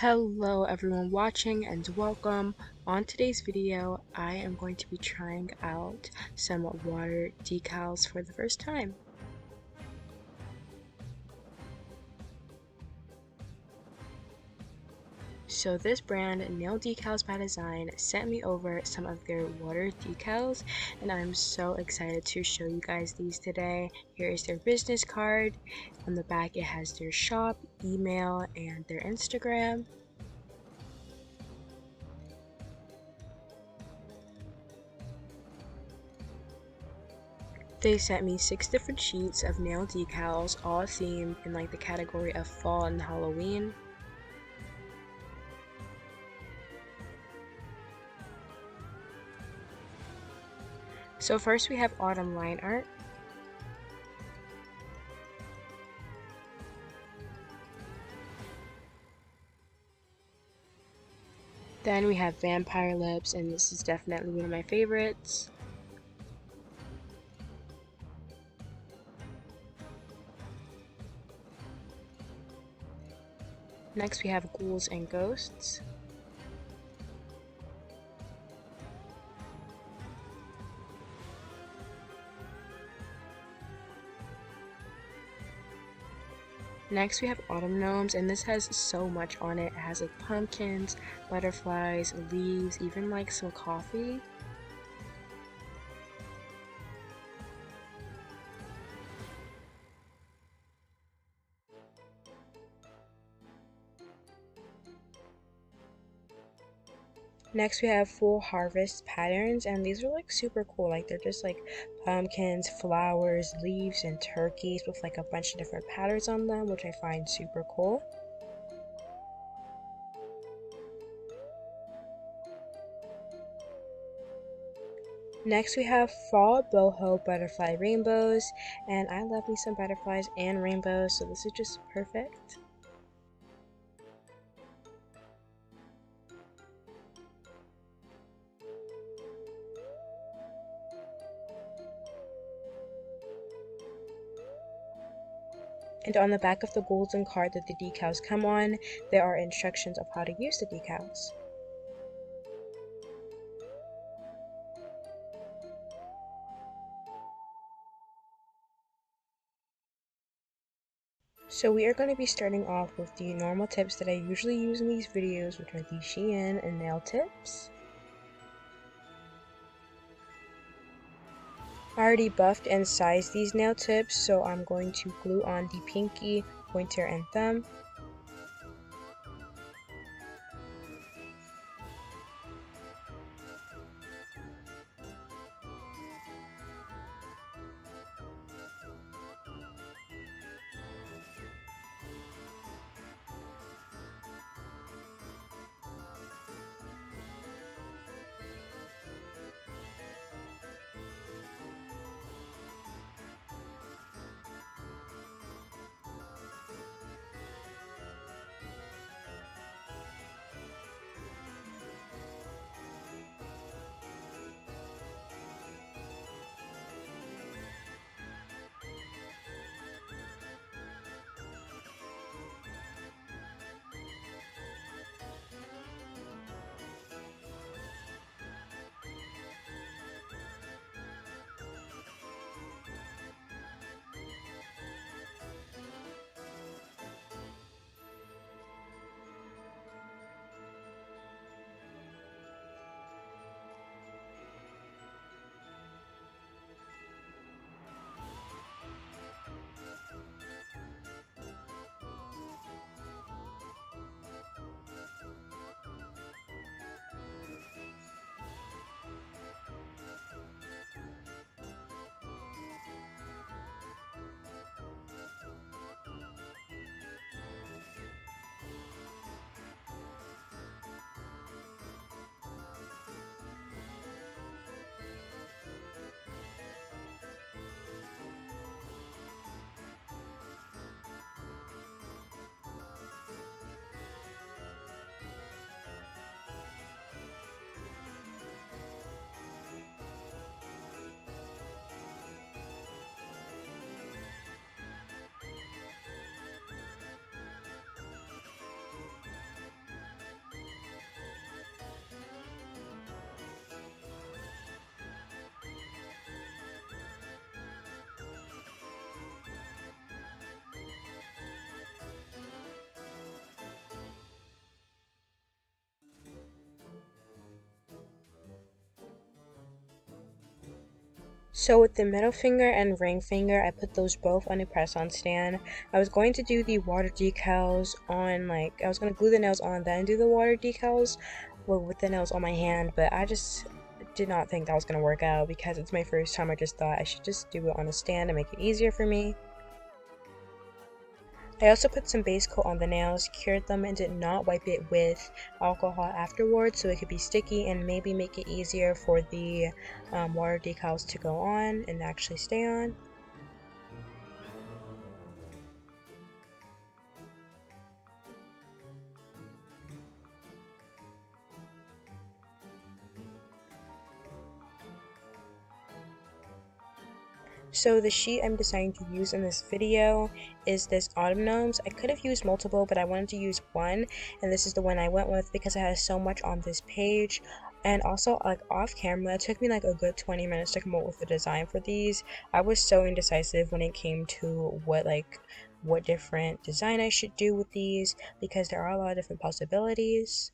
Hello everyone watching and welcome. On today's video, I am going to be trying out some water decals for the first time. So this brand, Nail Decals by Design, sent me over some of their water decals and I'm so excited to show you guys these today. Here is their business card. On the back it has their shop, email, and their Instagram. They sent me 6 different sheets of nail decals, all themed in like the category of fall and Halloween. So first we have autumn line art. Then we have vampire lips, and this is definitely one of my favorites. Next we have ghouls and ghosts. Next we have autumn gnomes, and this has so much on it. It has like pumpkins, butterflies, leaves, even like some coffee. Next we have full harvest patterns, and these are like super cool. Like they're just like pumpkins, flowers, leaves, and turkeys with like a bunch of different patterns on them, which I find super cool. Next we have fall boho butterfly rainbows, and I love me some butterflies and rainbows, so this is just perfect. And on the back of the golden card that the decals come on, there are instructions of how to use the decals. So we are going to be starting off with the normal tips that I usually use in these videos, which are the Shein and nail tips. I already buffed and sized these nail tips, so I'm going to glue on the pinky, pointer, and thumb. So with the middle finger and ring finger, I put those both on a press-on stand. I was going to do the water decals on, like, I was going to glue the nails on, then do the water decals with the nails on my hand, but I just did not think that was going to work out because it's my first time. I just thought I should just do it on a stand and make it easier for me. I also put some base coat on the nails, cured them, and did not wipe it with alcohol afterwards so it could be sticky and maybe make it easier for the water decals to go on and actually stay on. So the sheet I'm deciding to use in this video is this Autumn Gnomes. I could have used multiple, but I wanted to use one, and this is the one I went with because it has so much on this page. And also, like, off camera, it took me like a good 20 minutes to come up with the design for these. I was so indecisive when it came to what different design I should do with these because there are a lot of different possibilities.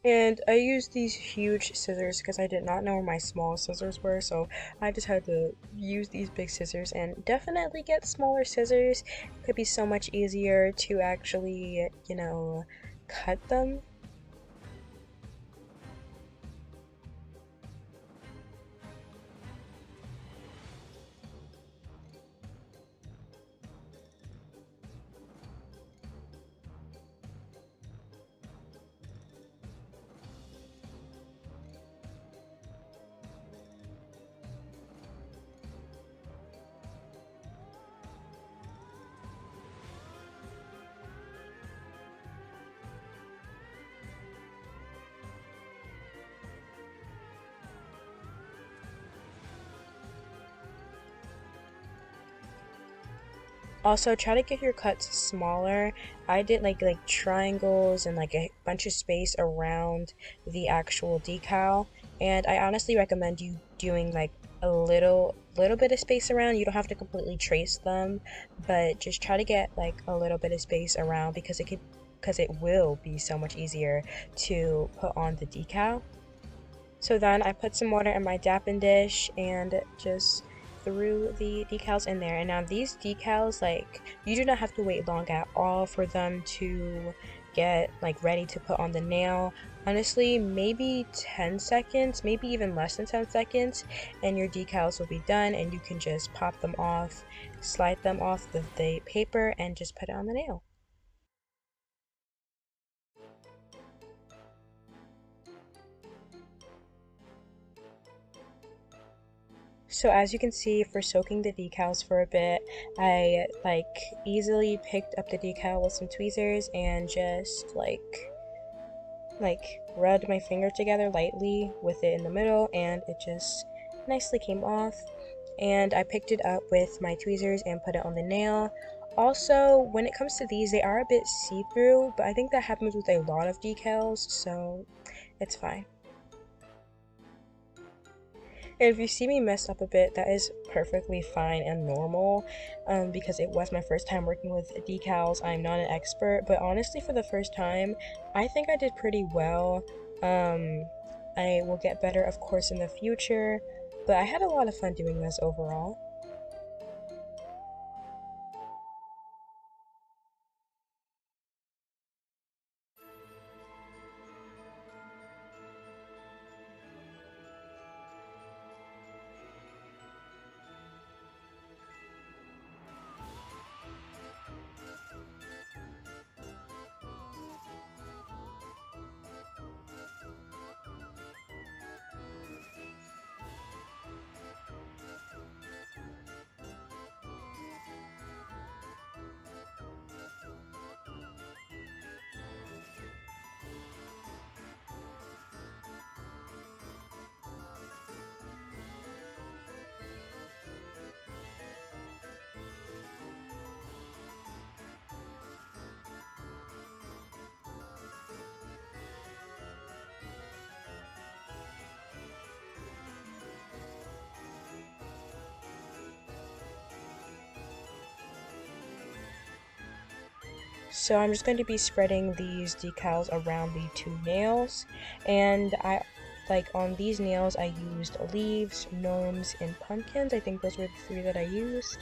And I used these huge scissors because I did not know where my small scissors were, so I just had to use these big scissors, and definitely get smaller scissors. It could be so much easier to actually, cut them. Also, try to get your cuts smaller. I did like triangles and like a bunch of space around the actual decal, and I honestly recommend you doing like a little bit of space around. You don't have to completely trace them, but just try to get like a little bit of space around because it will be so much easier to put on the decal. So then I put some water in my dapping dish and just threw the decals in there. And now these decals, like, you do not have to wait long at all for them to get like ready to put on the nail. Honestly, maybe 10 seconds, maybe even less than 10 seconds, and your decals will be done, and you can just pop them off, slide them off the paper, and just put it on the nail. So as you can see, for soaking the decals for a bit, I easily picked up the decal with some tweezers and just rubbed my finger together lightly with it in the middle, and it just nicely came off. And I picked it up with my tweezers and put it on the nail. Also, when it comes to these, they are a bit see-through, but I think that happens with a lot of decals, so it's fine. And if you see me messed up a bit, that is perfectly fine and normal, because it was my first time working with decals. I'm not an expert, but honestly, for the first time, I think I did pretty well. I will get better, of course, in the future, but I had a lot of fun doing this overall. So I'm just going to be spreading these decals around the two nails, and Like on these nails I used leaves, gnomes, and pumpkins. I think those were the three that I used.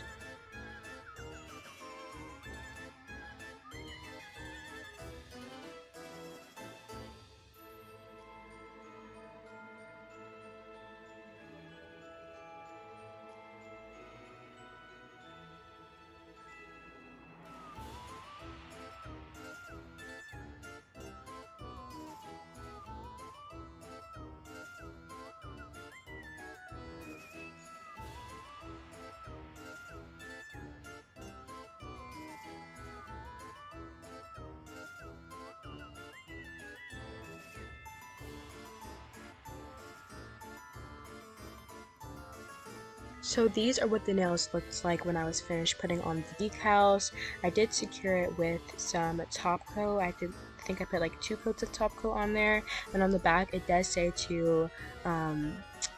So these are what the nails looked like when I was finished putting on the decals. I did secure it with some top coat. I think I put like 2 coats of top coat on there, and on the back it does say to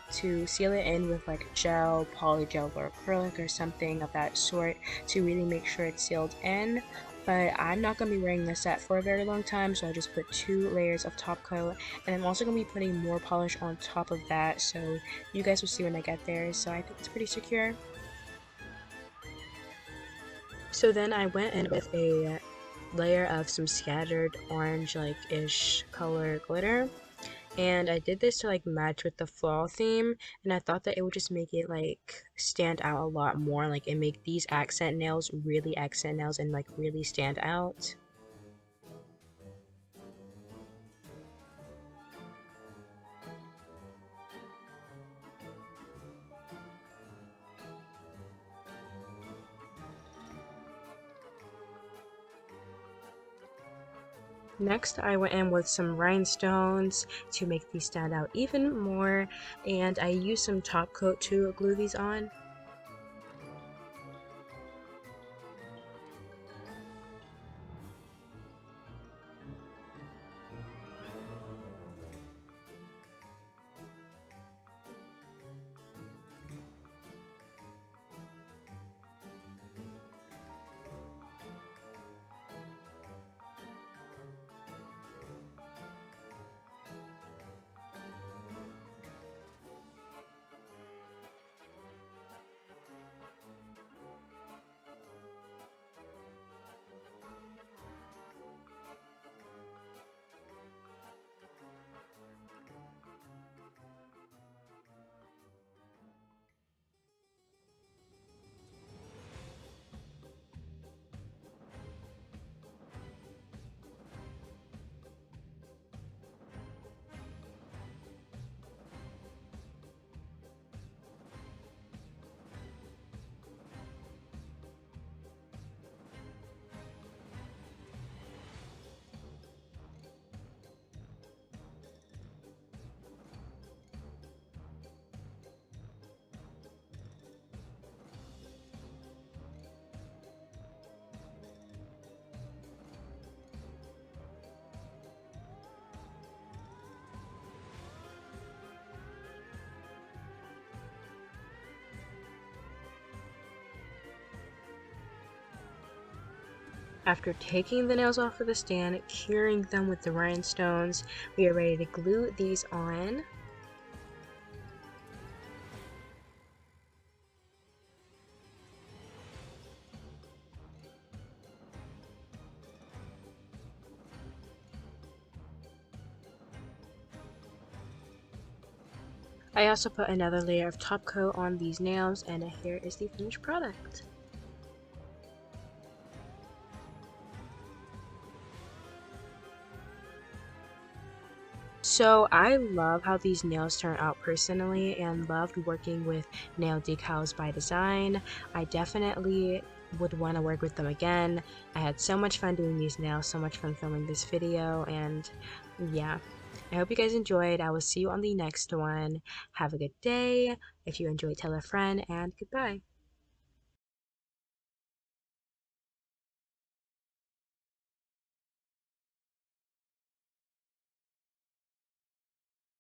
seal it in with like gel, polygel, or acrylic or something of that sort to really make sure it's sealed in. But I'm not going to be wearing this set for a very long time, so I just put 2 layers of top coat, and I'm also going to be putting more polish on top of that, so you guys will see when I get there. So I think it's pretty secure. So then I went in with a layer of some scattered orange like ish color glitter, and I did this to like match with the fall theme, and I thought that it would just make it like stand out a lot more, like it make these accent nails really accent nails and like really stand out. Next, I went in with some rhinestones to make these stand out even more, and I used some top coat to glue these on. After taking the nails off of the stand, curing them with the rhinestones, we are ready to glue these on. I also put another layer of top coat on these nails, and here is the finished product. So I love how these nails turn out personally, and loved working with Nail Decals by Design. I definitely would want to work with them again. I had so much fun doing these nails, so much fun filming this video, and yeah. I hope you guys enjoyed. I will see you on the next one. Have a good day. If you enjoyed, tell a friend, and goodbye.